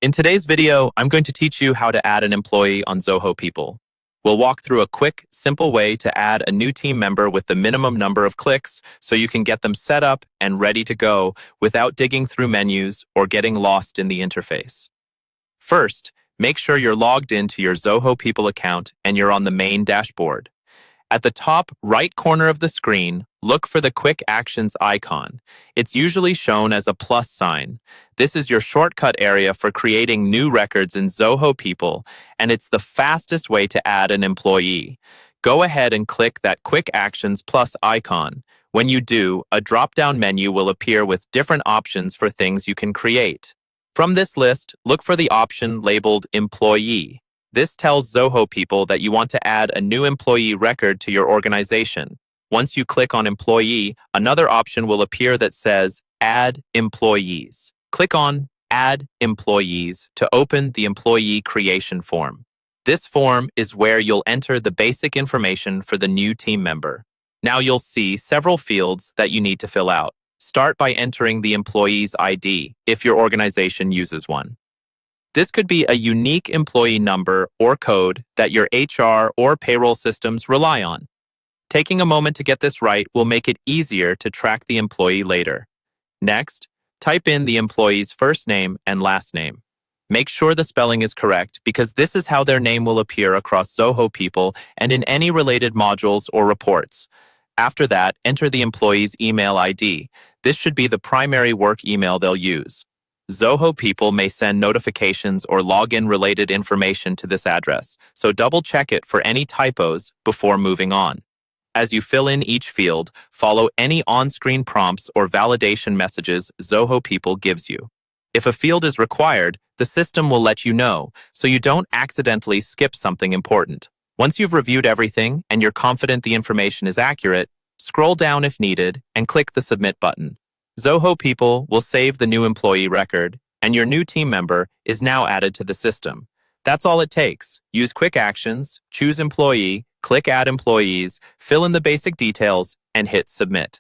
In today's video, I'm going to teach you how to add an employee on Zoho People. We'll walk through a quick, simple way to add a new team member with the minimum number of clicks so you can get them set up and ready to go without digging through menus or getting lost in the interface. First, make sure you're logged into your Zoho People account and you're on the main dashboard. At the top right corner of the screen, look for the Quick Actions icon. It's usually shown as a plus sign. This is your shortcut area for creating new records in Zoho People, and it's the fastest way to add an employee. Go ahead and click that Quick Actions plus icon. When you do, a drop-down menu will appear with different options for things you can create. From this list, look for the option labeled Employee. This tells Zoho People that you want to add a new employee record to your organization. Once you click on Employee, another option will appear that says Add Employees. Click on Add Employees to open the employee creation form. This form is where you'll enter the basic information for the new team member. Now you'll see several fields that you need to fill out. Start by entering the employee's ID if your organization uses one. This could be a unique employee number or code that your HR or payroll systems rely on. Taking a moment to get this right will make it easier to track the employee later. Next, type in the employee's first name and last name. Make sure the spelling is correct because this is how their name will appear across Zoho People and in any related modules or reports. After that, enter the employee's email ID. This should be the primary work email they'll use. Zoho People may send notifications or login-related information to this address, so double-check it for any typos before moving on. As you fill in each field, follow any on-screen prompts or validation messages Zoho People gives you. If a field is required, the system will let you know, so you don't accidentally skip something important. Once you've reviewed everything and you're confident the information is accurate, scroll down if needed and click the Submit button. Zoho People will save the new employee record, and your new team member is now added to the system. That's all it takes. Use Quick Actions, choose Employee, click Add Employees, fill in the basic details, and hit Submit.